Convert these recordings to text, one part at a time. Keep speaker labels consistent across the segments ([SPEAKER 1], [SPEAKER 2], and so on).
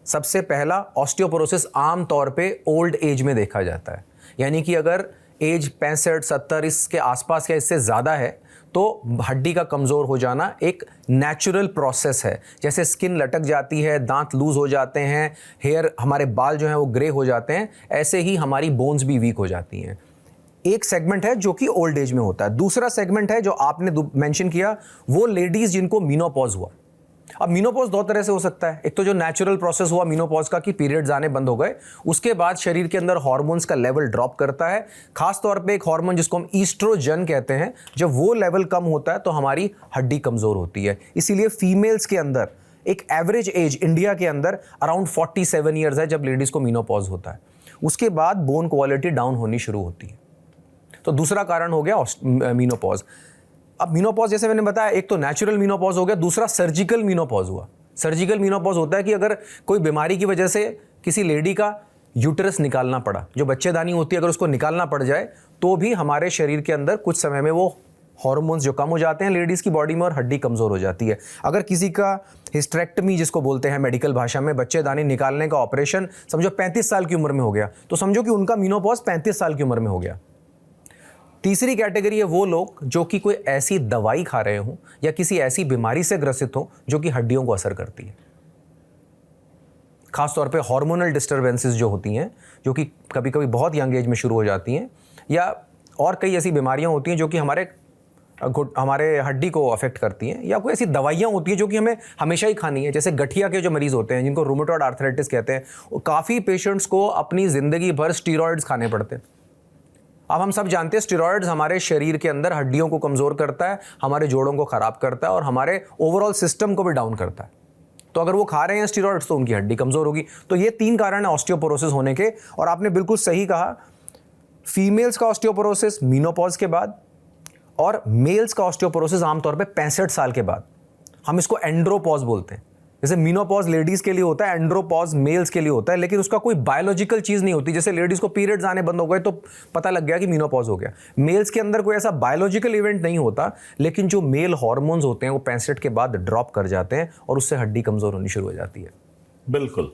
[SPEAKER 1] सबसे पहला, ऑस्टियोपोरोसिस आम तौर पे ओल्ड एज में देखा जाता है, यानी कि अगर एज 65-70 इसके आसपास या इससे ज़्यादा है तो हड्डी का कमज़ोर हो जाना एक नेचुरल प्रोसेस है। जैसे स्किन लटक जाती है, दांत लूज़ हो जाते हैं, हेयर, हमारे बाल जो हैं वो ग्रे हो जाते हैं, ऐसे ही हमारी बोन्स भी वीक हो जाती हैं। एक सेगमेंट है जो कि ओल्ड एज में होता है। दूसरा सेगमेंट है जो आपने मेंशन किया, वो लेडीज़ जिनको मीनोपॉज हुआ। अब मीनोपॉज दो तरह से हो सकता है। एक तो जो नेचुरल प्रोसेस हुआ मीनोपॉज का कि पीरियड्स आने बंद हो गए, उसके बाद शरीर के अंदर हार्मोन्स का लेवल ड्रॉप करता है। खास तौर पे एक हार्मोन जिसको हम ईस्ट्रोजन कहते हैं, जब वो लेवल कम होता है तो हमारी हड्डी कमजोर होती है। इसीलिए फीमेल्स के अंदर एक एवरेज एज इंडिया के अंदर अराउंड 47 ईयर्स है जब लेडीज को मीनोपॉज होता है। उसके बाद बोन क्वालिटी डाउन होनी शुरू होती है। तो दूसरा कारण हो गया मीनोपॉज। अब मीनोपॉज जैसे मैंने बताया, एक तो नेचुरल मीनोपॉज हो गया, दूसरा सर्जिकल मीनोपॉज हुआ। सर्जिकल मीनोपॉज होता है कि अगर कोई बीमारी की वजह से किसी लेडी का यूटरस निकालना पड़ा, जो बच्चेदानी होती है, अगर उसको निकालना पड़ जाए तो भी हमारे शरीर के अंदर कुछ समय में वो हार्मोन्स जो कम हो जाते हैं लेडीज़ की बॉडी में और हड्डी कमज़ोर हो जाती है। अगर किसी का हिस्टेरेक्टमी जिसको बोलते हैं मेडिकल भाषा में, बच्चेदानी निकालने का ऑपरेशन समझो 35 साल की उम्र में हो गया, तो समझो कि उनका मीनोपॉज 35 साल की उम्र में हो गया। तीसरी कैटेगरी है वो लोग जो कि कोई ऐसी दवाई खा रहे हों या किसी ऐसी बीमारी से ग्रसित हो जो कि हड्डियों को असर करती है। खासतौर पे हार्मोनल डिस्टर्बेंसेस जो होती हैं, जो कि कभी कभी बहुत यंग एज में शुरू हो जाती हैं, या और कई ऐसी बीमारियां होती हैं जो कि हमारे हड्डी को अफेक्ट करती हैं, या कोई ऐसी दवाइयां होती हैं जो कि हमें हमेशा ही खानी है। जैसे गठिया के जो मरीज होते हैं जिनको रूमेटॉइड आर्थराइटिस कहते हैं, काफ़ी पेशेंट्स को अपनी ज़िंदगी भर स्टीरॉयड्स खाने पड़ते हैं। अब हम सब जानते हैं स्टेरॉइड्स हमारे शरीर के अंदर हड्डियों को कमज़ोर करता है, हमारे जोड़ों को ख़राब करता है और हमारे ओवरऑल सिस्टम को भी डाउन करता है। तो अगर वो खा रहे हैं स्टेरॉइड्स तो उनकी हड्डी कमज़ोर होगी। तो ये 3 कारण है ऑस्टियोपोरोसिस होने के। और आपने बिल्कुल सही कहा, फीमेल्स का ऑस्टियोपोरोसिस मीनोपॉज के बाद और मेल्स का ऑस्टियोपोरोसिस आमतौर पर 65 साल के बाद। हम इसको एंड्रोपॉज बोलते हैं। जैसे मीनोपॉज लेडीज के लिए होता है, एंड्रोपॉज मेल्स के लिए होता है, लेकिन उसका कोई बायोलॉजिकल चीज नहीं होती। जैसे लेडीज को पीरियड्स आने बंद हो गए तो पता लग गया कि मीनोपॉज हो गया। मेल्स के अंदर कोई ऐसा बायोलॉजिकल इवेंट नहीं होता, लेकिन जो मेल हार्मोन्स होते हैं वो 65 के बाद ड्रॉप कर जाते हैं और उससे हड्डी कमजोर होनी शुरू हो जाती है।
[SPEAKER 2] बिल्कुल,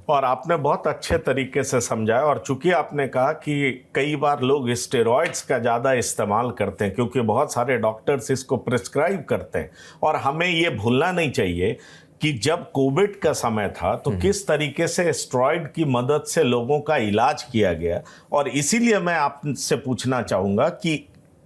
[SPEAKER 2] और आपने बहुत अच्छे तरीके से समझाया। और चूंकि आपने कहा कि कई बार लोग स्टेरॉइड्स का ज़्यादा इस्तेमाल करते हैं क्योंकि बहुत सारे डॉक्टर्स इसको प्रिस्क्राइब करते हैं, और हमें ये भूलना नहीं चाहिए कि जब कोविड का समय था तो किस तरीके से स्टेरॉइड की मदद से लोगों का इलाज किया गया। और इसीलिए मैं आपसे पूछना चाहूँगा कि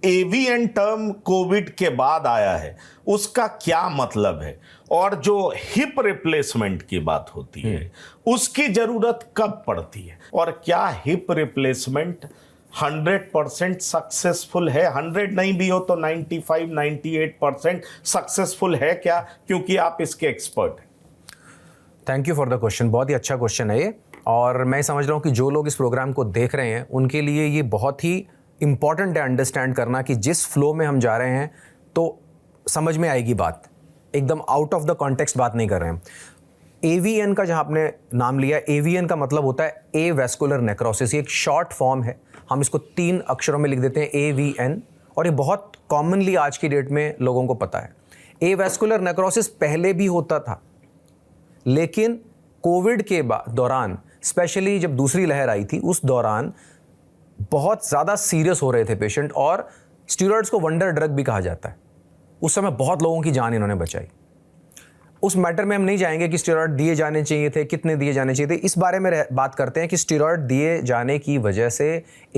[SPEAKER 2] एवीएन टर्म कोविड के बाद आया है, उसका क्या मतलब है, और जो हिप रिप्लेसमेंट की बात होती है उसकी ज़रूरत कब पड़ती है, और क्या हिप रिप्लेसमेंट 100% सक्सेसफुल है? 100 नहीं भी हो तो 95-98% सक्सेसफुल है क्या? क्योंकि आप इसके एक्सपर्ट हैं।
[SPEAKER 1] Thank you for the question. बहुत ही अच्छा क्वेश्चन है ये, और मैं समझ रहा हूँ कि जो लोग इस प्रोग्राम को देख रहे हैं उनके लिए ये बहुत ही इंपॉर्टेंट है अंडरस्टैंड करना कि जिस फ्लो में हम जा रहे हैं तो समझ में आएगी बात, एकदम आउट ऑफ द कॉन्टेक्स्ट बात नहीं कर रहे हैं। एवीएन का जहाँ आपने नाम लिया, एवीएन का मतलब होता है ए वैस्कुलर नेक्रोसिस। ये एक शॉर्ट फॉर्म है, हम इसको 3 अक्षरों में लिख देते हैं एवीएन, और ये बहुत कॉमनली आज की डेट में लोगों को पता है। ए वैस्कुलर नेक्रोसिस पहले भी होता था, लेकिन कोविड के दौरान, स्पेशली जब दूसरी लहर आई थी, उस दौरान बहुत ज़्यादा सीरियस हो रहे थे पेशेंट, और स्टीरॉइड्स को वंडर ड्रग भी कहा जाता है। उस समय बहुत लोगों की जान इन्होंने बचाई। उस मैटर में हम नहीं जाएंगे कि स्टेरॉइड दिए जाने चाहिए थे, कितने दिए जाने चाहिए थे, इस बारे में बात करते हैं कि स्टेरॉइड दिए जाने की वजह से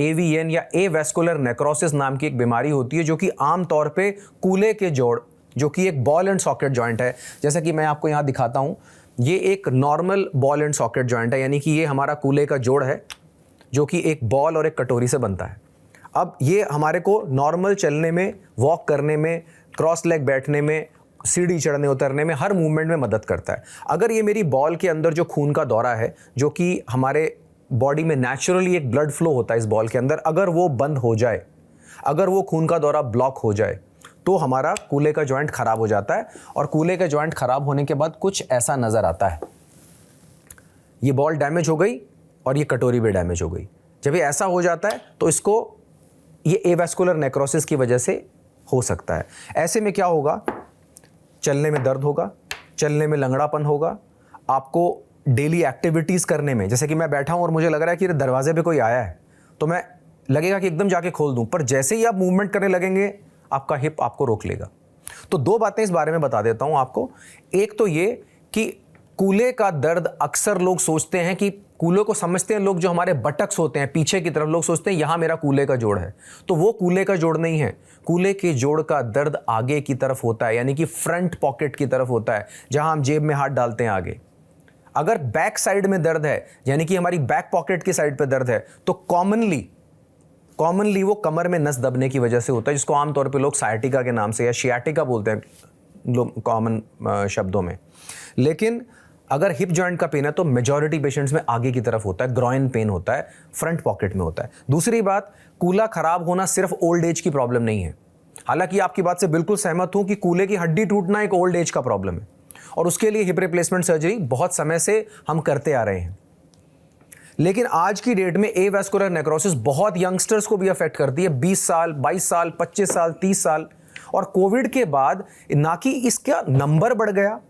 [SPEAKER 1] एवीएन या ए वैस्कुलर नेक्रोसिस नाम की एक बीमारी होती है, जो कि आम तौर पे कूल्हे के जोड़, जो कि एक बॉल एंड सॉकेट जॉइंट है, जैसा कि मैं आपको यहाँ दिखाता हूँ, ये एक normal ball and socket joint है, यानी कि ये हमारा कूल्हे का जोड़ है जो कि एक बॉल और एक कटोरी से बनता है। अब ये हमारे को नॉर्मल चलने में, वॉक करने में, क्रॉस लेग बैठने में, सीढ़ी चढ़ने उतरने में, हर मूवमेंट में मदद करता है। अगर ये मेरी बॉल के अंदर जो खून का दौरा है, जो कि हमारे बॉडी में नेचुरली एक ब्लड फ्लो होता है इस बॉल के अंदर, अगर वो बंद हो जाए, अगर वो खून का दौरा ब्लॉक हो जाए, तो हमारा कूल्हे का जॉइंट खराब हो जाता है। और कूल्हे का जॉइंट खराब होने के बाद कुछ ऐसा नज़र आता है, ये बॉल डैमेज हो गई और ये कटोरी भी डैमेज हो गई। जब ये ऐसा हो जाता है तो इसको, ये एवैस्कुलर नेक्रोसिस की वजह से हो सकता है। ऐसे में क्या होगा, चलने में दर्द होगा, चलने में लंगड़ापन होगा, आपको डेली एक्टिविटीज़ करने में, जैसे कि मैं बैठा हूँ और मुझे लग रहा है कि दरवाजे पे कोई आया है, तो मैं लगेगा कि एकदम जाके खोल दूं, पर जैसे ही आप मूवमेंट करने लगेंगे आपका हिप आपको रोक लेगा। तो दो बातें इस बारे में बता देता हूं आपको। एक तो ये कि कूल्हे का दर्द अक्सर लोग सोचते हैं कि कूल्हे को समझते हैं लोग, जो हमारे बटक्स होते हैं पीछे की तरफ, लोग सोचते हैं यहां मेरा कूल्हे का जोड़ है, तो वो कूल्हे का जोड़ नहीं है। कूल्हे के जोड़ का दर्द आगे की तरफ होता है, यानी कि फ्रंट पॉकेट की तरफ होता है, जहां हम जेब में हाथ डालते हैं आगे। अगर बैक साइड में दर्द है, यानी कि हमारी बैक पॉकेट की साइड पे दर्द है, तो कॉमनली वो कमर में नस दबने की वजह से होता है, जिसको आमतौर पे लोग साइटिका के नाम से या शियाटिका बोलते हैं लोग कॉमन शब्दों में। लेकिन अगर हिप जॉइंट का पेन है तो मेजॉरिटी पेशेंट्स में आगे की तरफ होता है, ग्रॉइन पेन होता है, फ्रंट पॉकेट में होता है। दूसरी बात, कूल्हा खराब होना सिर्फ ओल्ड एज की प्रॉब्लम नहीं है। हालांकि आपकी बात से बिल्कुल सहमत हूं कि कूल्हे की हड्डी टूटना एक ओल्ड एज का प्रॉब्लम है, और उसके लिए हिप रिप्लेसमेंट सर्जरी बहुत समय से हम करते आ रहे हैं। लेकिन आज की डेट में एवास्कुलर नेक्रोसिस बहुत यंगस्टर्स को भी अफेक्ट करती है, 20 साल, 22 साल, 25 साल, 30 साल। और कोविड के बाद ना कि इसका नंबर बढ़ गया,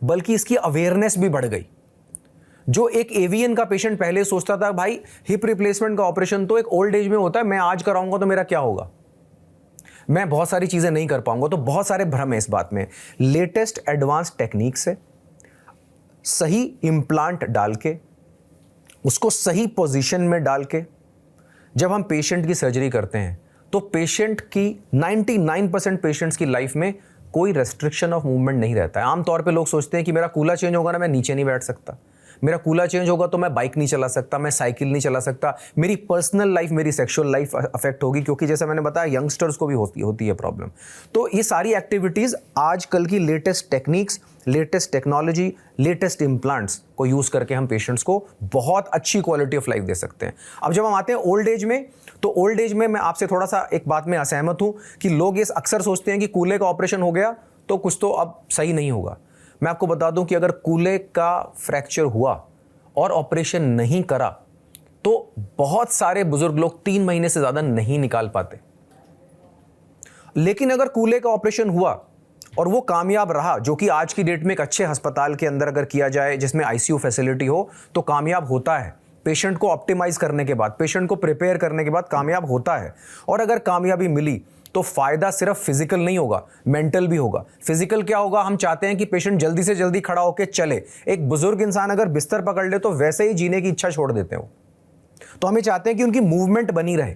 [SPEAKER 1] बल्कि इसकी अवेयरनेस भी बढ़ गई। जो एक एवीएन का पेशेंट पहले सोचता था भाई हिप रिप्लेसमेंट का ऑपरेशन तो एक ओल्ड एज में होता है, मैं आज कराऊंगा तो मेरा क्या होगा, मैं बहुत सारी चीजें नहीं कर पाऊंगा, तो बहुत सारे भ्रम है इस बात में। लेटेस्ट एडवांस टेक्निक से सही इम्प्लांट डाल के, उसको सही पोजीशन में डाल के जब हम पेशेंट की सर्जरी करते हैं, तो पेशेंट की 99% पेशेंट्स की लाइफ में कोई रेस्ट्रिक्शन ऑफ मूवमेंट नहीं रहता है। आमतौर पे लोग सोचते हैं कि मेरा कूल्हा चेंज होगा ना, मैं नीचे नहीं बैठ सकता, मेरा कूल्हा चेंज होगा तो मैं बाइक नहीं चला सकता, मैं साइकिल नहीं चला सकता, मेरी पर्सनल लाइफ, मेरी सेक्सुअल लाइफ अफेक्ट होगी, क्योंकि जैसे मैंने बताया यंगस्टर्स को भी होती है प्रॉब्लम। तो ये सारी एक्टिविटीज़ आजकल की latest techniques, latest technology, latest implants को यूज़ करके हम पेशेंट्स को बहुत अच्छी क्वालिटी ऑफ लाइफ दे सकते हैं। अब जब हम आते हैं ओल्ड एज में, तो ओल्ड एज में मैं आपसे थोड़ा सा एक बात में असहमत हूँ कि लोग ये अक्सर सोचते हैं कि कूल्हे का ऑपरेशन हो गया तो कुछ तो अब सही नहीं होगा। मैं आपको बता दूं कि अगर कूल्हे का फ्रैक्चर हुआ और ऑपरेशन नहीं करा तो बहुत सारे बुजुर्ग लोग 3 महीने से ज्यादा नहीं निकाल पाते। लेकिन अगर कूल्हे का ऑपरेशन हुआ और वो कामयाब रहा, जो कि आज की डेट में एक अच्छे अस्पताल के अंदर अगर किया जाए जिसमें आईसीयू फैसिलिटी हो, तो कामयाब होता है। पेशेंट को ऑप्टिमाइज करने के बाद, पेशेंट को प्रिपेयर करने के बाद कामयाब होता है। और अगर कामयाबी मिली तो फायदा सिर्फ फिजिकल नहीं होगा, मेंटल भी होगा। फिजिकल क्या होगा, हम चाहते हैं कि पेशेंट जल्दी से जल्दी खड़ा होकर चले। एक बुजुर्ग इंसान अगर बिस्तर पकड़ ले तो वैसे ही जीने की इच्छा छोड़ देते हो। तो हमें चाहते हैं कि उनकी मूवमेंट बनी रहे,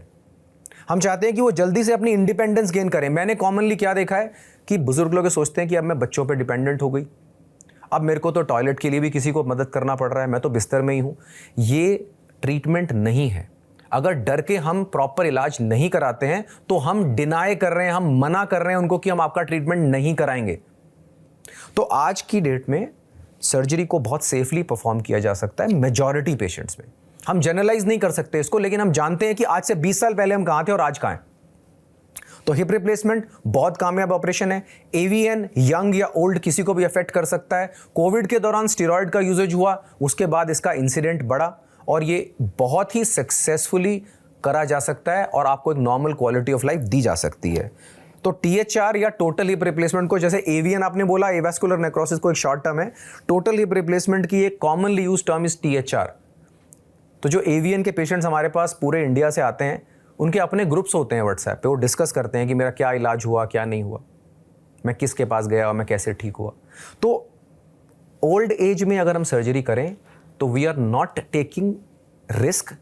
[SPEAKER 1] हम चाहते हैं कि वो जल्दी से अपनी इंडिपेंडेंस गेन करें। मैंने कॉमनली क्या देखा है कि बुजुर्ग लोग सोचते हैं कि अब मैं बच्चों पे डिपेंडेंट हो गई, अब मेरे को तो टॉयलेट के लिए भी किसी को मदद करना पड़ रहा है, मैं तो बिस्तर में ही हूँ। ये ट्रीटमेंट नहीं है। अगर डर के हम प्रॉपर इलाज नहीं कराते हैं तो हम डिनाई कर रहे हैं, हम मना कर रहे हैं उनको कि हम आपका ट्रीटमेंट नहीं कराएंगे। तो आज की डेट में सर्जरी को बहुत सेफली परफॉर्म किया जा सकता है मेजॉरिटी पेशेंट्स में। हम जनरलाइज नहीं कर सकते इसको, लेकिन हम जानते हैं कि आज से 20 साल पहले हम कहां थे और आज कहां हैं। तो हिप रिप्लेसमेंट बहुत कामयाब ऑपरेशन है। एवीएन यंग या ओल्ड किसी को भी अफेक्ट कर सकता है। कोविड के दौरान स्टेरॉइड का यूजेज हुआ, उसके बाद इसका इंसिडेंट बढ़ा और ये बहुत ही सक्सेसफुली करा जा सकता है और आपको एक नॉर्मल क्वालिटी ऑफ लाइफ दी जा सकती है। तो THR या टोटल हिप रिप्लेसमेंट को, जैसे एवीएन आपने बोला, एवास्कुलर नेक्रोसिस को एक शॉर्ट टर्म है, टोटल हिप रिप्लेसमेंट की एक commonly use term is THR। तो जो एवीएन के पेशेंट्स हमारे पास पूरे इंडिया से आते हैं, उनके अपने ग्रुप्स होते हैं व्हाट्सएप पे, वो डिस्कस करते हैं कि मेरा क्या इलाज हुआ, क्या नहीं हुआ, मैं किसके पास गया और मैं कैसे ठीक हुआ। तो ओल्ड एज में अगर हम सर्जरी करें तो we are not taking risk,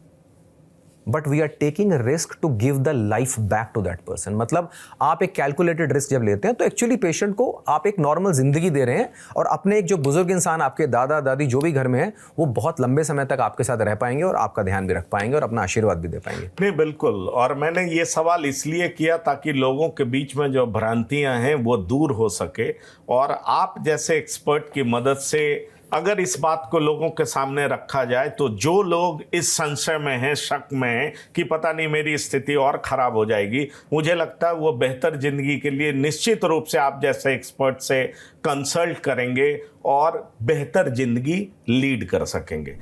[SPEAKER 1] but we are taking risk to give the life back to that person. मतलब आप एक कैलकुलेटेड रिस्क जब लेते हैं तो एक्चुअली पेशेंट को आप एक नॉर्मल जिंदगी दे रहे हैं, और अपने एक जो बुजुर्ग इंसान, आपके दादा दादी जो भी घर में है, वो बहुत लंबे समय तक आपके साथ रह पाएंगे और आपका ध्यान भी रख पाएंगे और अपना आशीर्वाद भी दे पाएंगे।
[SPEAKER 2] नहीं, बिल्कुल। और मैंने ये सवाल इसलिए किया ताकि लोगों के बीच में जो भ्रांतियां हैं वो दूर हो सके, और आप जैसे एक्सपर्ट की मदद से अगर इस बात को लोगों के सामने रखा जाए तो जो लोग इस संशय में हैं, शक में हैं कि पता नहीं मेरी स्थिति और खराब हो जाएगी, मुझे लगता है वो बेहतर जिंदगी के लिए निश्चित रूप से आप जैसे एक्सपर्ट से कंसल्ट करेंगे और बेहतर जिंदगी लीड कर सकेंगे।